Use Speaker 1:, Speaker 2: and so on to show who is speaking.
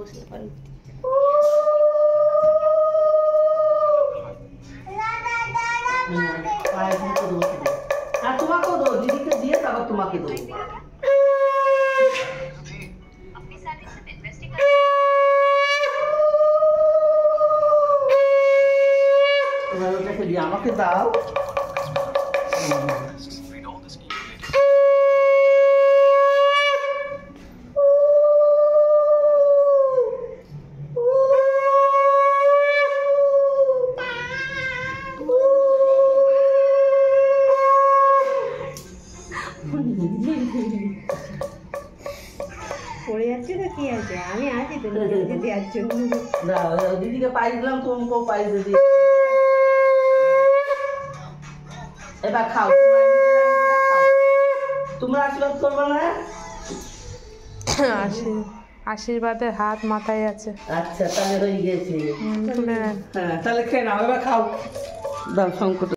Speaker 1: বসতে পারেন। আর তোমাকেও দেবো, দিদিকে দিয়ে তারপর তোমাকে দেবো। ওটাকে দিয়ে আমাকে দাও।
Speaker 2: পড়ে যাচ্ছে তো কি আছে, আমি আছি তো দেওয়ার জন্য।
Speaker 1: দিদিকে পাই দিলাম, তোমাকেও পাই দিদি। এবার খাও, তোমরা আশীর্বাদ করবে না?
Speaker 3: আশীর্বাদের হাত মাথায় আছে।
Speaker 1: আচ্ছা, তাহলে হয়ে গেছে।
Speaker 3: তুলে নেন।
Speaker 1: হ্যাঁ, তাহলে খেয়ে নাও, এবার খাও। দাও সংকট।